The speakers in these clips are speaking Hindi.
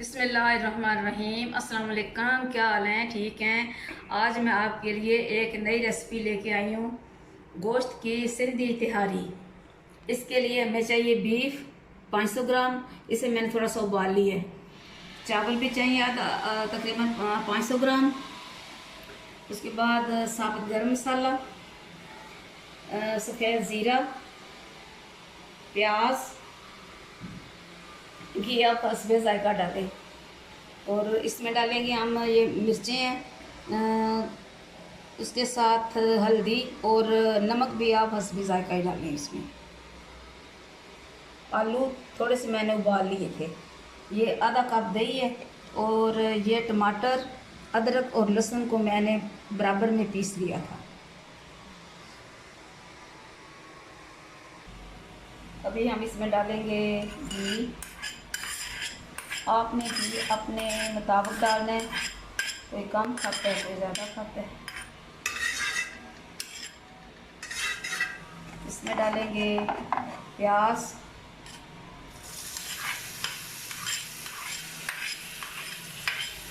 बिस्मिल्लाहिर्रहमानिर्रहीम। अस्सलाम वालेकुम। क्या हाल हैं? ठीक हैं। आज मैं आपके लिए एक नई रेसिपी लेके आई हूँ, गोश्त की सिंधी तिहारी। इसके लिए हमें चाहिए बीफ 500 ग्राम। इसे मैंने थोड़ा सा उबाल लिया है। चावल भी चाहिए आधा तकरीबन 500 ग्राम। उसके बाद साबुत गरम मसाला, सफ़ेद ज़ीरा, प्याज, घी आप हस्बे जायका डालें। और इसमें डालेंगे हम ये मिर्चें हैं, उसके साथ हल्दी और नमक भी आप हस्बे जायका ही डालें इसमें। आलू थोड़े से मैंने उबाल लिए थे। ये आधा कप दही है और ये टमाटर, अदरक और लहसुन को मैंने बराबर में पीस लिया था। अभी हम इसमें डालेंगे घी। आपने घी अपने मुताबिक डालना है, कोई कम खाता है कोई ज़्यादा खाता है। इसमें डालेंगे प्याज,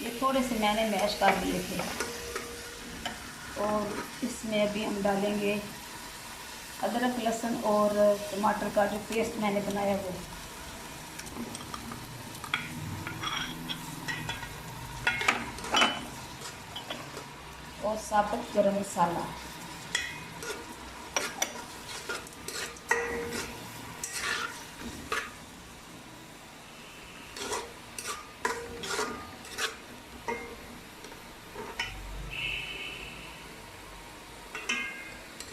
ये थोड़े से मैंने मैश कर दिए थे। और इसमें अभी हम डालेंगे अदरक लहसुन और टमाटर का जो पेस्ट मैंने बनाया वो। और साबुत गरम मसाला।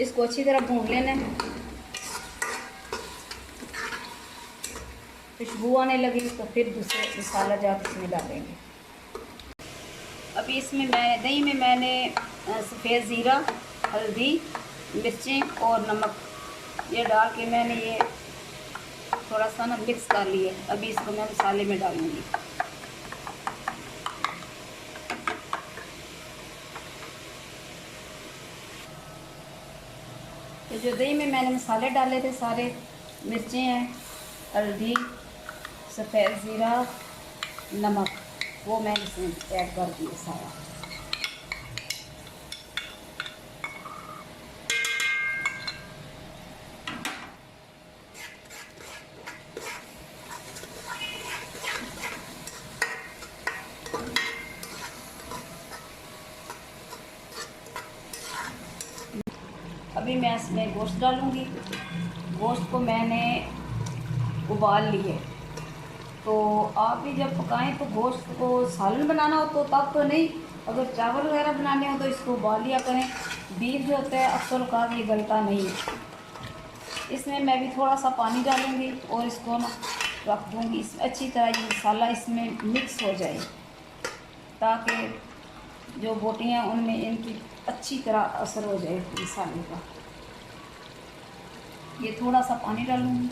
इसको अच्छी तरह भून लेना है। खुशबू आने लगी तो फिर दूसरे मसाला जात इसमें डालेंगे। अभी इसमें दही में मैंने सफ़ेद ज़ीरा, हल्दी, मिर्चें और नमक ये डाल के मैंने ये थोड़ा सा ना मिक्स कर लिया। अभी इसको मैं मसाले में डालूँगी। तो जो दही में मैंने मसाले डाले थे सारे, मिर्चें हैं, हल्दी, सफ़ेद ज़ीरा, नमक, वो मैंने इसमें ऐड कर दिया सारा। अभी मैं इसमें गोश्त डालूँगी। गोश्त को मैंने उबाल लिए। तो आप भी जब पकाएं तो गोश्त को सालन बनाना हो तो तब तो नहीं, अगर चावल वगैरह बनाने हो तो इसको उबाल लिया करें। बीफ जो होता है अक्सर का ये गलता नहीं है। इसमें मैं भी थोड़ा सा पानी डालूँगी और इसको ना रख दूँगी। इस अच्छी तरह ये मसाला इसमें मिक्स हो जाए, ताकि जो बोटियाँ उनमें इनकी अच्छी तरह असर हो जाए मसाले का। ये थोड़ा सा पानी डालूँगी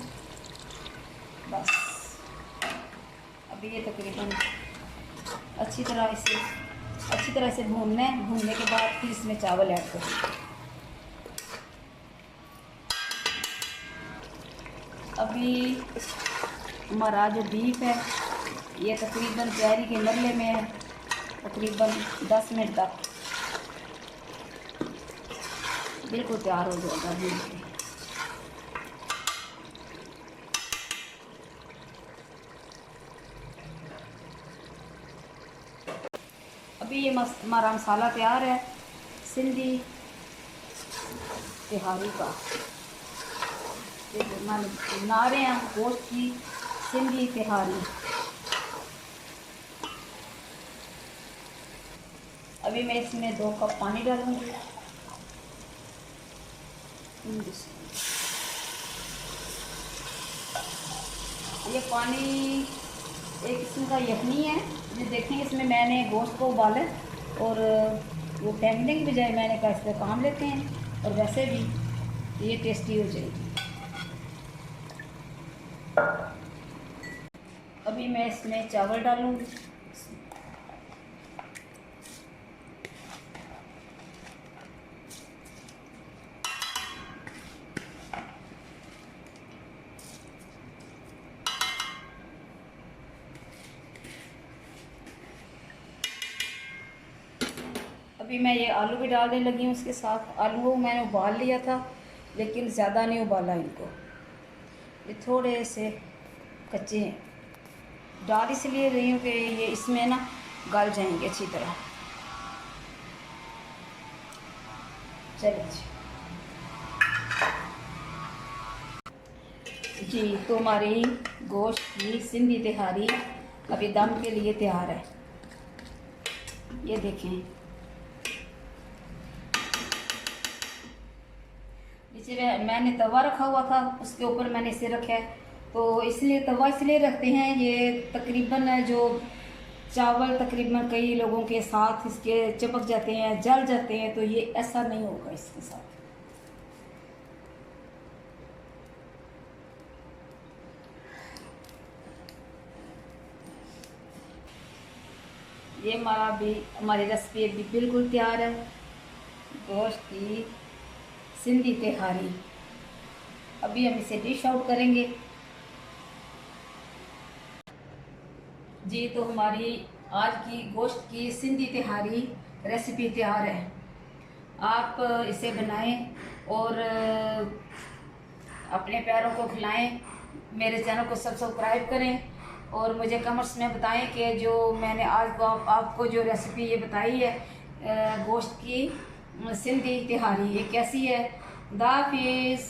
बस। अभी ये तकरीबन अच्छी तरह इसे भूनना है। भूनने के बाद फिर इसमें चावल ऐड करूँगी। अभी हमारा जो बीफ है ये तकरीबन तैयारी के मरले में है। तकरीबन 10 मिनट तक बिल्कुल तैयार हो जाएगा बीफ। अभी ये हमारा मसाला तैयार है सिंधी तिहारी का। बना रहे हैं गोश्त की सिंधी तिहारी। अभी मैं इसमें 2 कप पानी डालूँगी। ये पानी एक किस्म का यखनी है। ये देखें इसमें मैंने गोश्त को उबाला और वो फेंकने की बजाय मैंने कहा इस पर काम लेते हैं और वैसे भी ये टेस्टी हो जाएगी। अभी मैं इसमें चावल डालूँगी। अभी मैं ये आलू भी डालने लगी हूँ उसके साथ। आलू को मैंने उबाल लिया था, लेकिन ज़्यादा नहीं उबाला इनको, ये थोड़े से कच्चे हैं। डाल इसलिए रही हूँ कि ये इसमें ना गल जाएंगे अच्छी तरह। चलिए जी, तो हमारी गोश्त की सिंधी तिहारी अभी दम के लिए तैयार है। ये देखें, नीचे मैंने तवा रखा हुआ था, उसके ऊपर मैंने इसे रखा है। तो इसलिए तवा इसलिए रखते हैं, ये तकरीबन जो चावल तकरीबन कई लोगों के साथ इसके चिपक जाते हैं, जल जाते हैं, तो ये ऐसा नहीं होगा इसके साथ। ये हमारी रेसिपी अभी बिल्कुल तैयार है, गोश्त की सिंधी तिहारी। अभी हम इसे डिश आउट करेंगे जी। तो हमारी आज की गोश्त की सिंधी तिहारी रेसिपी तैयार है। आप इसे बनाएं और अपने प्यारों को खिलाएं। मेरे चैनल को सब्सक्राइब करें और मुझे कमेंट्स में बताएं कि जो मैंने आज आपको जो रेसिपी ये बताई है गोश्त की सिंधी तिहारी, ये कैसी है। खुदा हाफिज़।